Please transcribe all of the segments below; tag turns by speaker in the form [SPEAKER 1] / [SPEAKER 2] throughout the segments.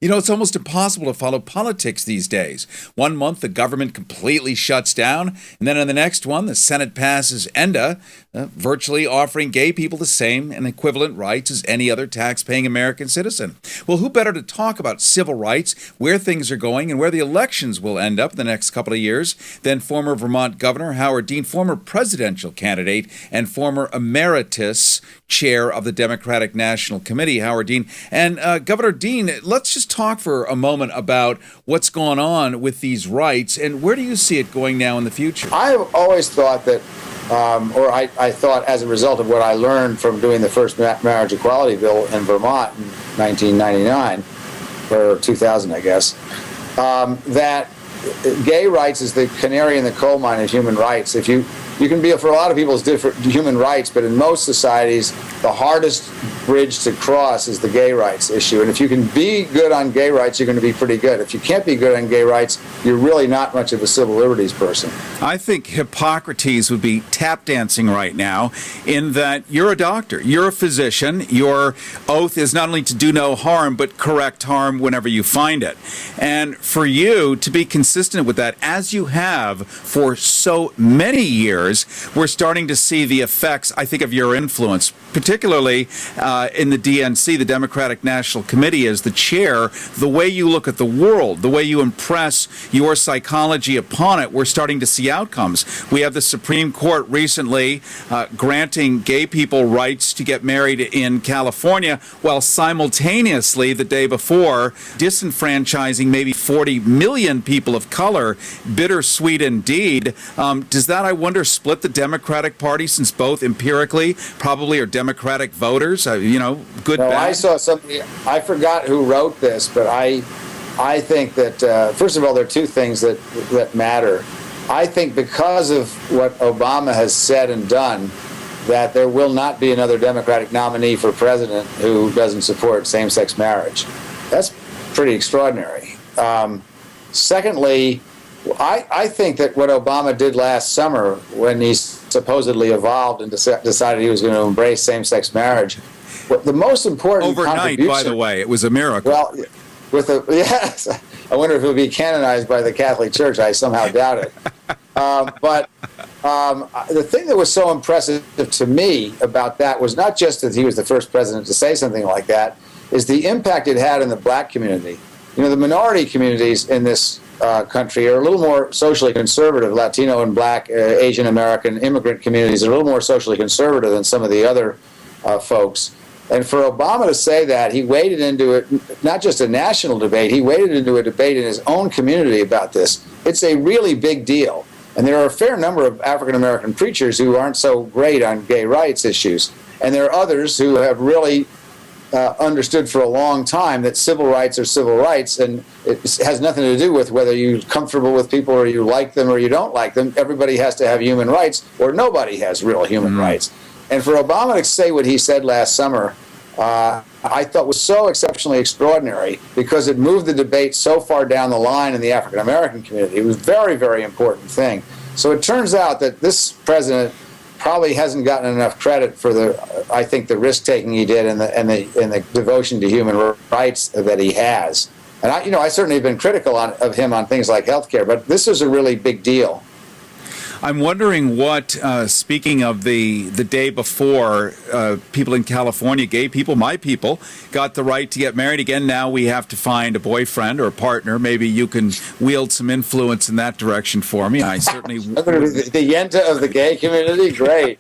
[SPEAKER 1] You know, it's almost impossible to follow politics these days. One month, the government completely shuts down, and then in the next one, the Senate passes ENDA, virtually offering gay people the same and equivalent rights as any other tax-paying American citizen. Well, who better to talk about civil rights, where things are going, and where the elections will end up in the next couple of years than former Vermont Governor Howard Dean, former presidential candidate and former emeritus chair of the Democratic National Committee, Howard Dean. And Governor Dean, let's just talk for a moment about what's going on with these rights, and where do you see it going now in the future?
[SPEAKER 2] I've always thought that, I thought as a result of what I learned from doing the first marriage equality bill in Vermont in 1999, or 2000, I guess, that gay rights is the canary in the coal mine of human rights. If you can be, for a lot of people, it's different human rights, but in most societies, the hardest bridge to cross is the gay rights issue. And if you can be good on gay rights, you're going to be pretty good. If you can't be good on gay rights, you're really not much of a civil liberties person.
[SPEAKER 1] I think Hippocrates would be tap dancing right now in that you're a doctor, you're a physician, your oath is not only to do no harm, but correct harm whenever you find it. And for you to be consistent with that, as you have for so many years, we're starting to see the effects, I think, of your influence, particularly in the DNC, the Democratic National Committee, as the chair. The way you look at the world, the way you impress your psychology upon it, we're starting to see outcomes. We have the Supreme Court recently granting gay people rights to get married in California, while simultaneously, the day before, disenfranchising maybe 40 million people of color. Bittersweet indeed. Does that, I wonder, split the Democratic Party, since both empirically probably are Democratic voters? Good,
[SPEAKER 2] no,
[SPEAKER 1] bad?
[SPEAKER 2] I saw something, I forgot who wrote this, but I think that, first of all, there are two things that matter. I think because of what Obama has said and done, that there will not be another Democratic nominee for president who doesn't support same-sex marriage. That's pretty extraordinary. Secondly, I think that what Obama did last summer, when he supposedly evolved and decided he was going to embrace same-sex marriage, the most important
[SPEAKER 1] overnight, by the way, it was a miracle.
[SPEAKER 2] Well, yes, I wonder if it would be canonized by the Catholic Church. I somehow doubt it. But the thing that was so impressive to me about that was not just that he was the first president to say something like that, is the impact it had in the black community. You know, the minority communities in this country are a little more socially conservative. Latino and black, Asian American immigrant communities are a little more socially conservative than some of the other folks. And for Obama to say that, he waded into it, not just a national debate, he waded into a debate in his own community about this. It's a really big deal. And there are a fair number of African American preachers who aren't so great on gay rights issues. And there are others who have really understood for a long time that civil rights are civil rights, and it has nothing to do with whether you're comfortable with people or you like them or you don't like them. Everybody has to have human rights, or nobody has real human rights. And for Obama to say what he said last summer, I thought was so exceptionally extraordinary, because it moved the debate so far down the line in the African American community. It was a very, very important thing. So it turns out that this president probably hasn't gotten enough credit for the risk-taking he did and the devotion to human rights that he has. And I certainly have been critical of him on things like healthcare, but this is a really big deal.
[SPEAKER 1] I'm wondering what, speaking of the day before, people in California, gay people, my people, got the right to get married again. Now we have to find a boyfriend or a partner. Maybe you can wield some influence in that direction for me. I certainly...
[SPEAKER 2] the Yenta of the gay community? Great.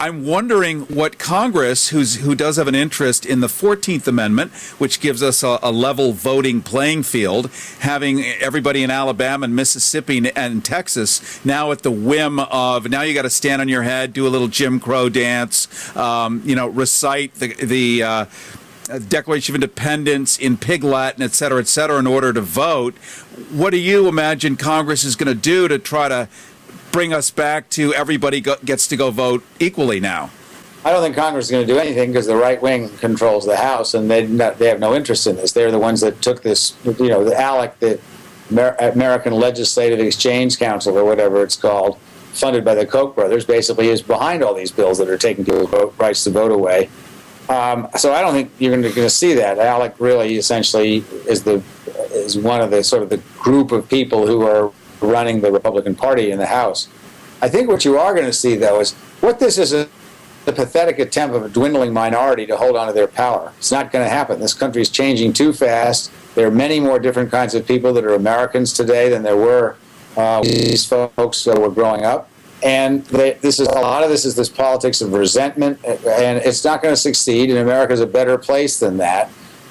[SPEAKER 1] I'm wondering what Congress, who does have an interest in the 14th Amendment, which gives us a level voting playing field, having everybody in Alabama and Mississippi and Texas now at the whim of, now you got to stand on your head, do a little Jim Crow dance, recite the Declaration of Independence in Pig Latin, et cetera, in order to vote. What do you imagine Congress is going to do to try to bring us back to everybody gets to go vote equally now?
[SPEAKER 2] I don't think Congress is going to do anything, because the right wing controls the House, and they have no interest in this. They're the ones that took this, the ALEC, the American Legislative Exchange Council, or whatever it's called, funded by the Koch brothers, basically is behind all these bills that are taking rights to vote away. So I don't think you're going to see that. Alec really essentially is one of the sort of the group of people who are running the Republican Party in the House. I think what you are going to see, though, is what this is a pathetic attempt of a dwindling minority to hold on to their power. It's not going to happen. This country is changing too fast. There are many more different kinds of people that are Americans today than there were these folks that were growing up. And a lot of this is this politics of resentment, and it's not going to succeed, and America is a better place than that.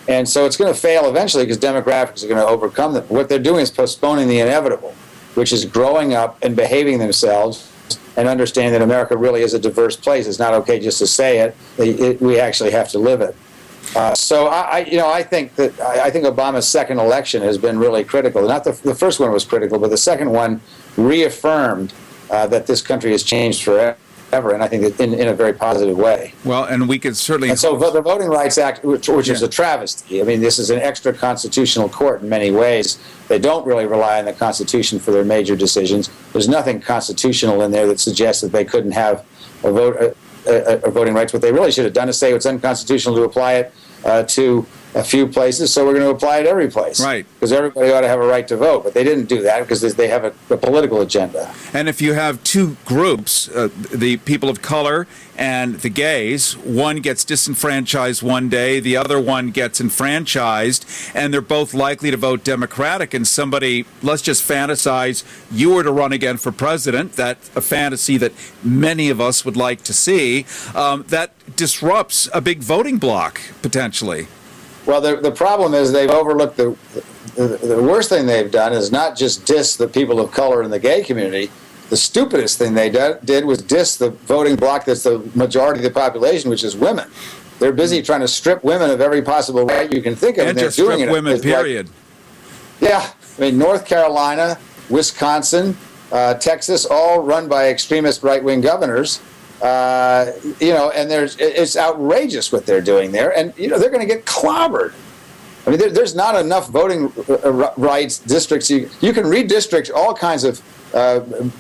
[SPEAKER 2] And so it's going to fail eventually because demographics are going to overcome them. What they're doing is postponing the inevitable, which is growing up and behaving themselves and understanding that America really is a diverse place. It's not okay just to say it. We actually have to live it. So I think Obama's second election has been really critical. Not the first one was critical, but the second one reaffirmed that this country has changed forever, and I think in a very positive way.
[SPEAKER 1] Well, and we could certainly...
[SPEAKER 2] And so the Voting Rights Act, which is a travesty, I mean, this is an extra constitutional court in many ways. They don't really rely on the Constitution for their major decisions. There's nothing constitutional in there that suggests that they couldn't have voting rights. What they really should have done is say it's unconstitutional to apply it to a few places, so we're going to apply it every place.
[SPEAKER 1] Right.
[SPEAKER 2] Because everybody ought to have a right to vote. But they didn't do that because they have a political agenda.
[SPEAKER 1] And if you have two groups, the people of color and the gays, one gets disenfranchised one day, the other one gets enfranchised, and they're both likely to vote Democratic, and somebody, let's just fantasize, you were to run again for president, that's a fantasy that many of us would like to see, that disrupts a big voting bloc, potentially.
[SPEAKER 2] Well, the problem is they've overlooked the worst thing they've done is not just diss the people of color in the gay community. The stupidest thing they did was diss the voting bloc that's the majority of the population, which is women. They're busy trying to strip women of every possible right you can think of,
[SPEAKER 1] And
[SPEAKER 2] they're
[SPEAKER 1] just
[SPEAKER 2] doing
[SPEAKER 1] strip
[SPEAKER 2] it.
[SPEAKER 1] women, period.
[SPEAKER 2] Yeah, I mean, North Carolina, Wisconsin, Texas, all run by extremist right-wing governors. And it's outrageous what they're doing there, and they're going to get clobbered. I mean, there's not enough voting rights districts. You can redistrict all kinds of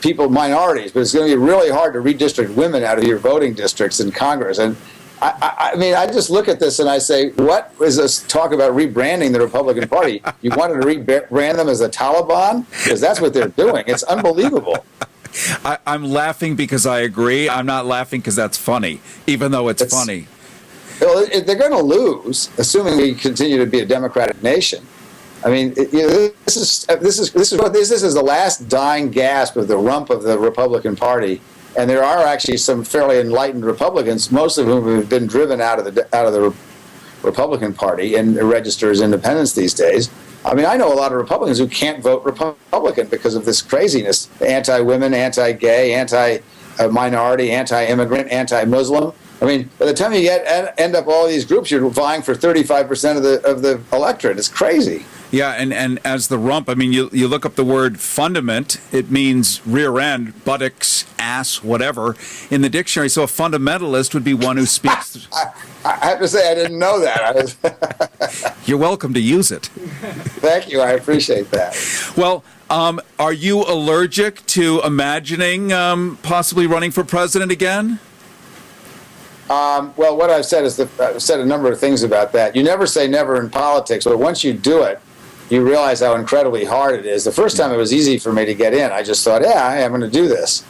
[SPEAKER 2] people, minorities, but it's going to be really hard to redistrict women out of your voting districts in Congress. And I mean, I just look at this and I say, what is this talk about rebranding the Republican Party? You wanted to rebrand them as the Taliban? Because that's what they're doing. It's unbelievable.
[SPEAKER 1] I'm laughing because I agree. I'm not laughing because that's funny, even though it's funny.
[SPEAKER 2] Well, they're going to lose, assuming we continue to be a democratic nation. I mean, this is the last dying gasp of the rump of the Republican Party, and there are actually some fairly enlightened Republicans, most of whom have been driven out of the Republican Party and register as independents these days. I mean, I know a lot of Republicans who can't vote Republican because of this craziness: anti-women, anti-gay, anti-minority, anti-immigrant, anti-Muslim. I mean, by the time you end up all these groups, you're vying for 35% of the electorate. It's crazy.
[SPEAKER 1] Yeah, and as the rump, I mean, you look up the word fundament, it means rear end, buttocks, ass, whatever, in the dictionary. So a fundamentalist would be one who speaks...
[SPEAKER 2] I have to say, I didn't know that.
[SPEAKER 1] You're welcome to use it.
[SPEAKER 2] Thank you. I appreciate that.
[SPEAKER 1] Well, are you allergic to imagining possibly running for president again?
[SPEAKER 2] Well, what I've said is I've said a number of things about that. You never say never in politics, but once you do it, you realize how incredibly hard it is. The first time it was easy for me to get in. I just thought, I'm going to do this.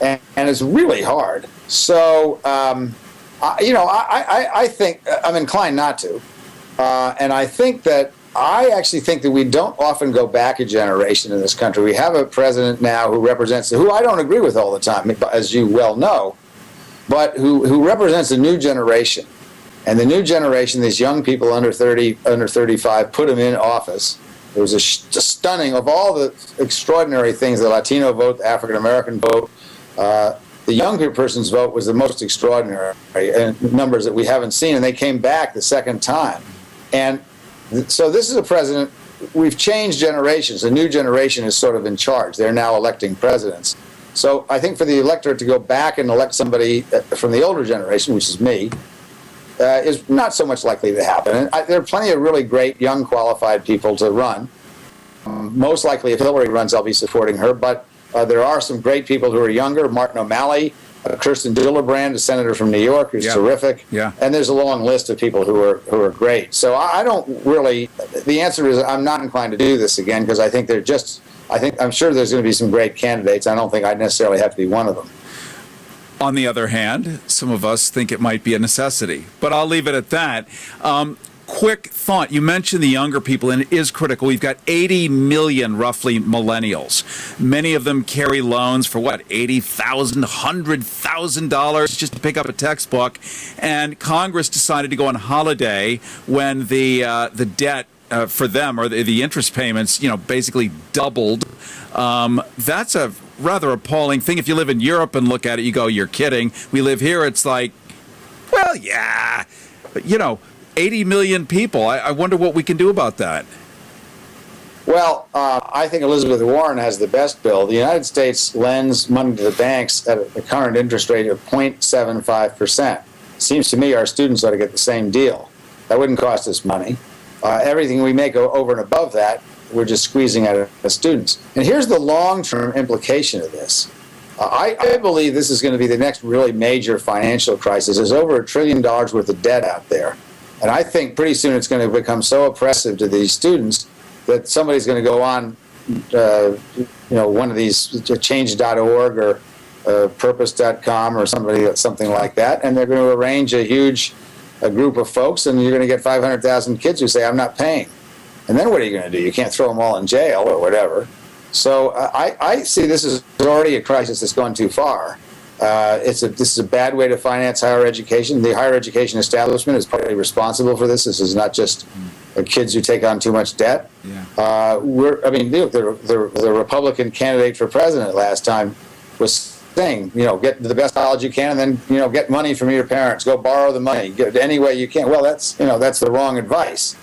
[SPEAKER 2] And it's really hard. So, I think I'm inclined not to. And I actually think that we don't often go back a generation in this country. We have a president now who I don't agree with all the time, as you well know, but who represents a new generation. And the new generation, these young people under 30, under 35, put him in office. It was just stunning. Of all the extraordinary things, the Latino vote, the African-American vote, the younger person's vote was the most extraordinary, and numbers that we haven't seen, and they came back the second time. And so this is a president, we've changed generations. A new generation is sort of in charge. They're now electing presidents. So I think for the electorate to go back and elect somebody from the older generation, which is me, is not so much likely to happen. And there are plenty of really great, young, qualified people to run. Most likely, if Hillary runs, I'll be supporting her. But there are some great people who are younger. Martin O'Malley Kirsten Gillibrand, a senator from New York, who's terrific.
[SPEAKER 1] Yeah.
[SPEAKER 2] And there's a long list of people who are great. So I don't really. The answer is I'm not inclined to do this again because I think I'm sure there's going to be some great candidates. I don't think I necessarily have to be one of them.
[SPEAKER 1] On the other hand, some of us think it might be a necessity, but I'll leave it at that. Quick thought. You mentioned the younger people, and it is critical. We've got 80 million, roughly, millennials. Many of them carry loans for, what, $80,000, $100,000 just to pick up a textbook. And Congress decided to go on holiday when the debt for them, or the interest payments, basically doubled. That's a rather appalling thing. If you live in Europe and look at it, you go, you're kidding. We live here, it's like, well, yeah. But, 80 million people. I wonder what we can do about that.
[SPEAKER 2] Well, I think Elizabeth Warren has the best bill. The United States lends money to the banks at the current interest rate of 0.75%. Seems to me our students ought to get the same deal. That wouldn't cost us money. Everything we make over and above that, we're just squeezing out of the students. And here's the long-term implication of this. I believe this is going to be the next really major financial crisis. There's over $1 trillion worth of debt out there. And I think pretty soon it's going to become so oppressive to these students that somebody's going to go on, one of these change.org or purpose.com or something like that, and they're going to arrange a group of folks, and you're going to get 500,000 kids who say, I'm not paying. And then what are you going to do? You can't throw them all in jail or whatever. So I see this is already a crisis that's gone too far. This is a bad way to finance higher education. The higher education establishment is partly responsible for this. This is not just kids who take on too much debt.
[SPEAKER 1] Yeah.
[SPEAKER 2] The Republican candidate for president last time was saying, get the best college you can, and then get money from your parents. Go borrow the money. Get it any way you can. Well, that's the wrong advice.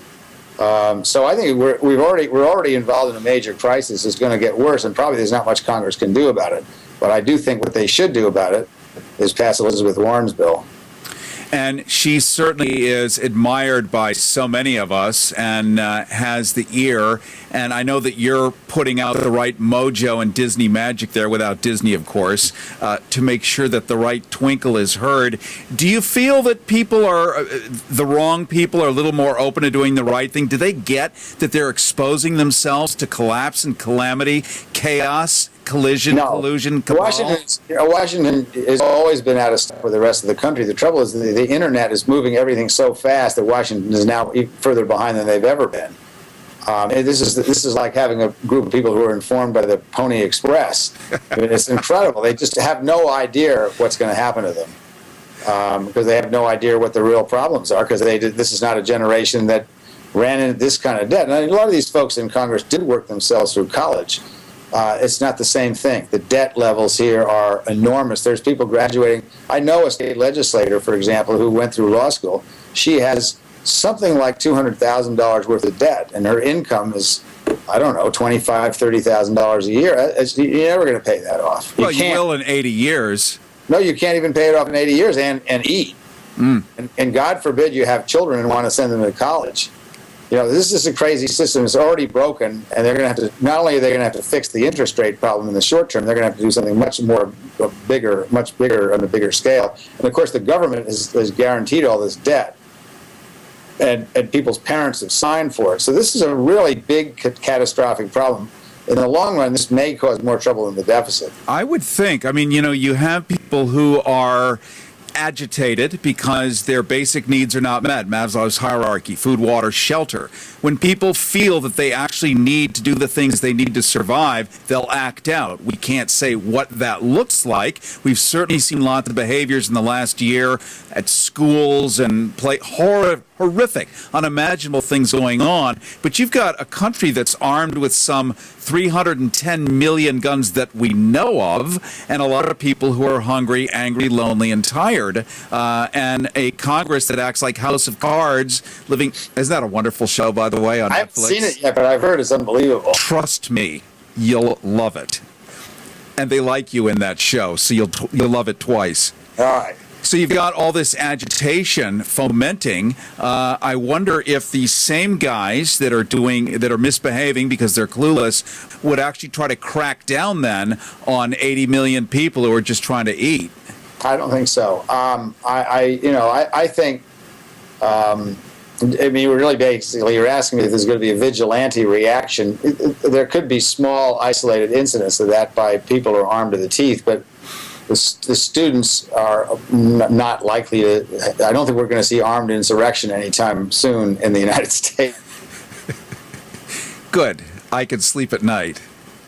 [SPEAKER 2] So I think we're already involved in a major crisis. It's going to get worse, and probably there's not much Congress can do about it. But I do think what they should do about it is pass Elizabeth Warren's bill.
[SPEAKER 1] And she certainly is admired by so many of us and has the ear. And I know that you're putting out the right mojo and Disney magic there, without Disney, of course, to make sure that the right twinkle is heard. Do you feel that the wrong people are a little more open to doing the right thing? Do they get that they're exposing themselves to collapse and calamity, chaos, collusion, cabal?
[SPEAKER 2] Washington has always been out of step with the rest of the country. The trouble is the internet is moving everything so fast that Washington is now further behind than they've ever been. This is like having a group of people who are informed by the Pony Express. I mean, it's incredible. They just have no idea what's going to happen to them because they have no idea what the real problems are, because this is not a generation that ran into this kind of debt. And a lot of these folks in Congress did work themselves through college. It's not the same thing. The debt levels here are enormous. There's people graduating. I know a state legislator, for example, who went through law school. She has something like $200,000 worth of debt, and her income is, I don't know, $25,000, $30,000 a year. You're never going to pay that off.
[SPEAKER 1] Well, you will in 80 years.
[SPEAKER 2] No, you can't even pay it off in 80 years and eat. And God forbid you have children and want to send them to college. This is a crazy system. It's already broken, and they're going to have to, not only are they going to have to fix the interest rate problem in the short term, they're going to have to do something much bigger on a bigger scale. And of course, the government is guaranteed all this debt, and people's parents have signed for it. So this is a really big catastrophic problem. In the long run, this may cause more trouble than the deficit.
[SPEAKER 1] I would think. I mean, you have people who are agitated because their basic needs are not met. Maslow's hierarchy: food, water, shelter. When people feel that they actually need to do the things they need to survive, they'll act out. We can't say what that looks like. We've certainly seen lots of behaviors in the last year at schools and horrific, unimaginable things going on. But you've got a country that's armed with some 310 million guns that we know of, and a lot of people who are hungry, angry, lonely, and tired, and a Congress that acts like House of Cards, living. Isn't that a wonderful show, by the way, on Netflix?
[SPEAKER 2] I haven't seen it yet, but I've heard it's unbelievable.
[SPEAKER 1] Trust me, you'll love it. And they like you in that show, so you'll love it twice.
[SPEAKER 2] All right.
[SPEAKER 1] So you've got all this agitation fomenting. I wonder if these same guys that are misbehaving because they're clueless would actually try to crack down then on 80 million people who are just trying to eat.
[SPEAKER 2] I don't think so. I think. I mean, really, basically, you're asking me if there's going to be a vigilante reaction. There could be small, isolated incidents of that by people who are armed to the teeth, but the students are not likely to. I don't think we're going to see armed insurrection anytime soon in the United States.
[SPEAKER 1] Good. I can sleep at night.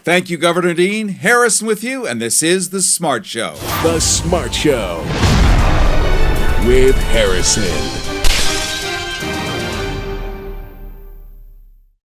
[SPEAKER 1] Thank you, Governor Dean. Harrison with you, and this is The Smart Show.
[SPEAKER 3] The Smart Show with Harrison.